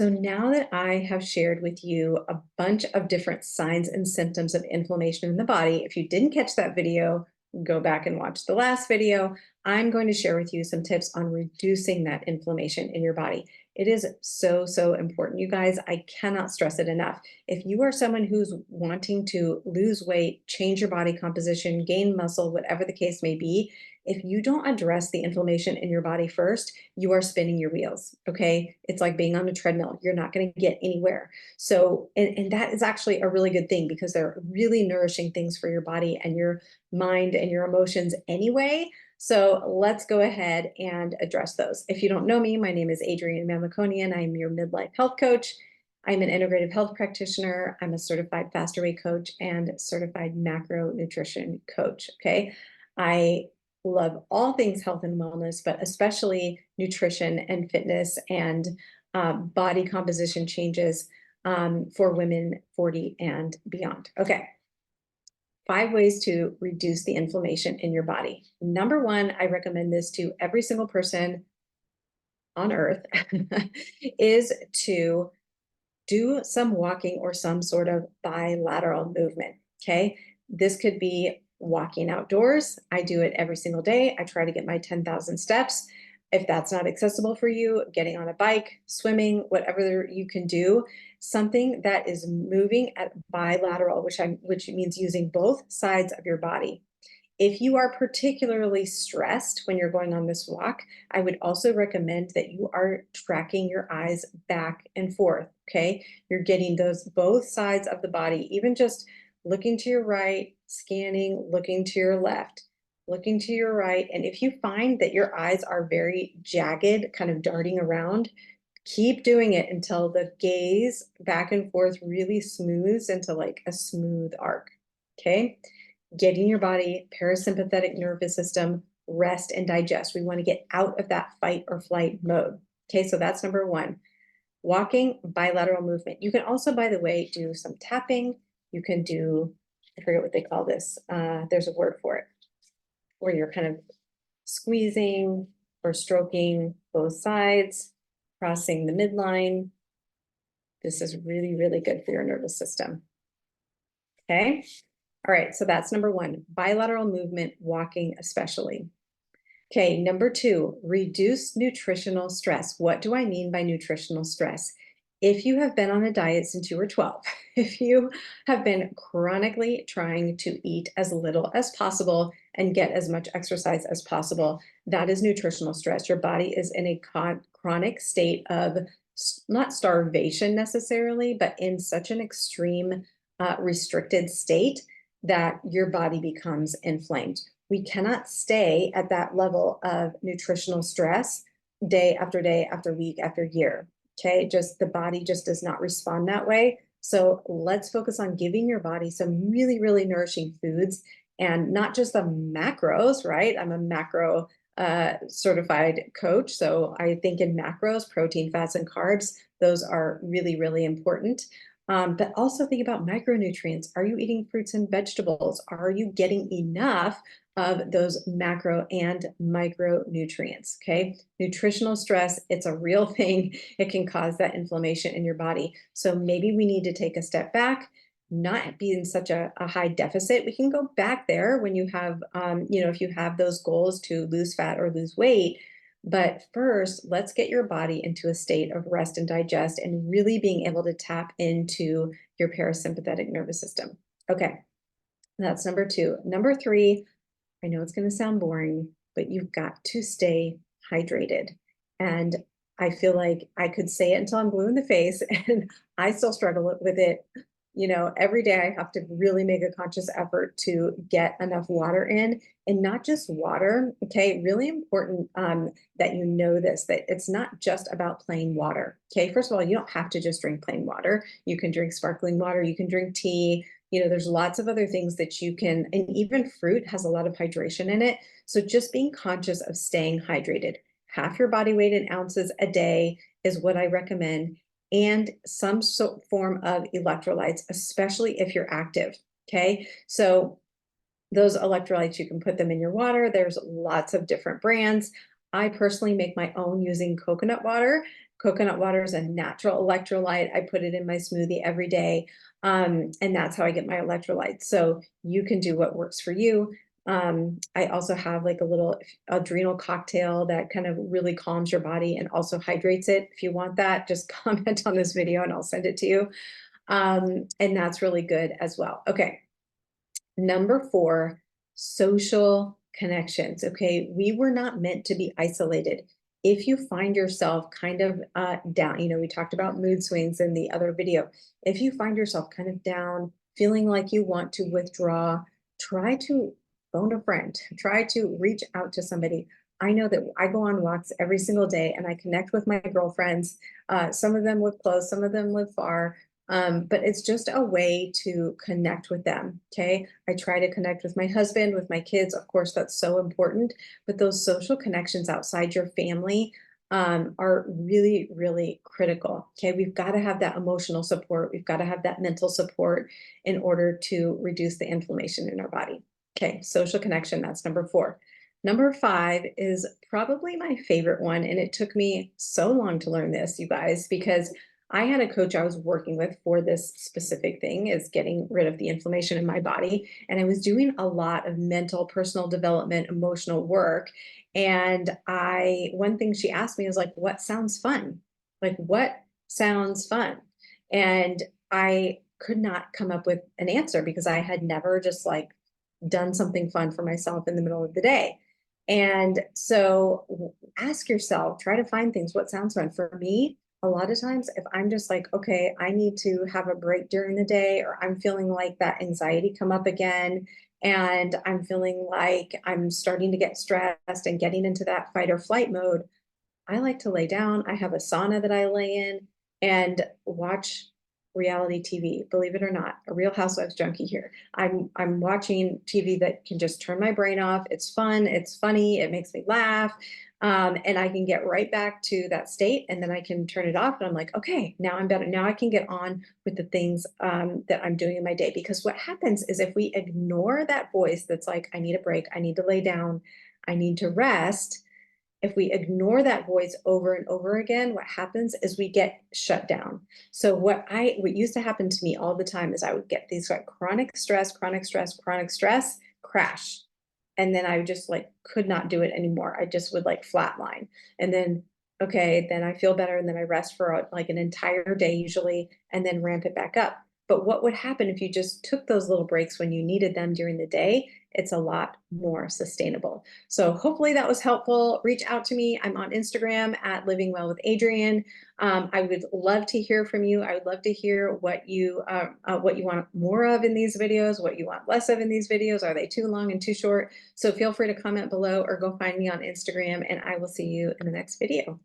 So now that I have shared with you a bunch of different signs and symptoms of inflammation in the body, if you didn't catch that video, go back and watch the last video. I'm going to share with you some tips on reducing that inflammation in your body. It is so, so important, you guys. I cannot stress it enough. If you are someone who's wanting to lose weight, change your body composition, gain muscle, whatever the case may be, if you don't address the inflammation in your body first, you are spinning your wheels. Okay. It's like being on a treadmill. You're not going to get anywhere. So, and that is actually a really good thing because they're really nourishing things for your body and your mind and your emotions anyway. So let's go ahead and address those. If you don't know me, my name is Adrienne Mamikonian. I'm your midlife health coach. I'm an integrative health practitioner. I'm a certified faster weight coach and certified macro nutrition coach. Okay. I love all things health and wellness, but especially nutrition and fitness and body composition changes for women 40 and beyond. Okay. 5 ways to reduce the inflammation in your body. Number one, I recommend this to every single person on earth is to do some walking or some sort of bilateral movement. Okay. This could be walking outdoors. I do it every single day. I try to get my 10,000 steps. If that's not accessible for you, getting on a bike, swimming, whatever you can do, something that is moving at bilateral, which means using both sides of your body. If you are particularly stressed when you're going on this walk, I would also recommend that you are tracking your eyes back and forth, okay? You're getting those both sides of the body, even just looking to your right, scanning, looking to your left, looking to your right. And if you find that your eyes are very jagged, kind of darting around, keep doing it until the gaze back and forth really smooths into like a smooth arc, okay? Getting your body, parasympathetic nervous system, rest and digest. We want to get out of that fight or flight mode. Okay, so that's number one. Walking, bilateral movement. You can also, by the way, do some tapping. You can do, I forget what they call this. There's a word for it, where you're kind of squeezing or stroking both sides, crossing the midline. This is really, really good for your nervous system. Okay. All right, so that's number one, bilateral movement, walking especially. Okay, number two, reduce nutritional stress. What do I mean by nutritional stress? If you have been on a diet since you were 12, if you have been chronically trying to eat as little as possible and get as much exercise as possible, that is nutritional stress. Your body is in a chronic state of not starvation necessarily, but in such an extreme restricted state that your body becomes inflamed. We cannot stay at that level of nutritional stress day after week after year. Okay, just the body just does not respond that way. So let's focus on giving your body some really, really nourishing foods and not just the macros, right? I'm a macro certified coach. So I think in macros, protein, fats, and carbs, those are really, really important. But also think about micronutrients. Are you eating fruits and vegetables? Are you getting enough of those macro and micronutrients? Okay. Nutritional stress, it's a real thing. It can cause that inflammation in your body. So maybe we need to take a step back, not be in such a high deficit. We can go back there when you have, if you have those goals to lose fat or lose weight. But first, let's get your body into a state of rest and digest and really being able to tap into your parasympathetic nervous system. Okay, that's number two. Number three, I know it's going to sound boring, but you've got to stay hydrated. And I feel like I could say it until I'm blue in the face, and I still struggle with it. Every day I have to really make a conscious effort to get enough water in, and not just water. Okay, really important that you know this, that it's not just about plain water. Okay, first of all, you don't have to just drink plain water. You can drink sparkling water, you can drink tea. There's lots of other things that you can, and even fruit has a lot of hydration in it. So just being conscious of staying hydrated. Half your body weight in ounces a day is what I recommend, and some form of electrolytes, especially if you're active. Okay, so those electrolytes, you can put them in your water. There's lots of different brands. I personally make my own using coconut water. Coconut water is a natural electrolyte. I put it in my smoothie every day. And that's how I get my electrolytes. So you can do what works for you. I also have like a little adrenal cocktail that kind of really calms your body and also hydrates it. If you want that, just comment on this video and I'll send it to you. And that's really good as well. Okay. Number 4, social connections. Okay, we were not meant to be isolated. If you find yourself kind of down, we talked about mood swings in the other video. If you find yourself kind of down, feeling like you want to withdraw, try to phone a friend, try to reach out to somebody. I know that I go on walks every single day and I connect with my girlfriends. Some of them live close, some of them live far. But it's just a way to connect with them. Okay. I try to connect with my husband, with my kids. Of course, that's so important. But those social connections outside your family are really, really critical. Okay. We've got to have that emotional support. We've got to have that mental support in order to reduce the inflammation in our body. Okay. Social connection. That's number 4. Number 5 is probably my favorite one. And it took me so long to learn this, you guys, because I had a coach I was working with for this specific thing, is getting rid of the inflammation in my body. And I was doing a lot of mental, personal development, emotional work. And one thing she asked me was like, what sounds fun? Like, what sounds fun? And I could not come up with an answer because I had never just like done something fun for myself in the middle of the day. And so ask yourself, try to find things. What sounds fun? For me, a lot of times, if I'm just like, okay, I need to have a break during the day, or I'm feeling like that anxiety come up again, and I'm feeling like I'm starting to get stressed and getting into that fight or flight mode, I like to lay down. I have a sauna that I lay in and watch reality TV. Believe it or not, a Real Housewives junkie here. I'm watching TV that can just turn my brain off. It's fun. It's funny. It makes me laugh. And I can get right back to that state, and then I can turn it off. And I'm like, okay, now I'm better. Now I can get on with the things that I'm doing in my day. Because what happens is if we ignore that voice that's like, I need a break, I need to lay down, I need to rest, if we ignore that voice over and over again, what happens is we get shut down. So what used to happen to me all the time is I would get these like chronic stress, crash. And then I just like could not do it anymore. I just would like flatline. And then, okay, then I feel better. And then I rest for like an entire day usually, and then ramp it back up. But what would happen if you just took those little breaks when you needed them during the day? It's a lot more sustainable. So hopefully that was helpful. Reach out to me. I'm on Instagram at Living Well with Adrienne. I would love to hear from you. I would love to hear what you want more of in these videos, what you want less of in these videos. Are they too long and too short? So feel free to comment below or go find me on Instagram, and I will see you in the next video.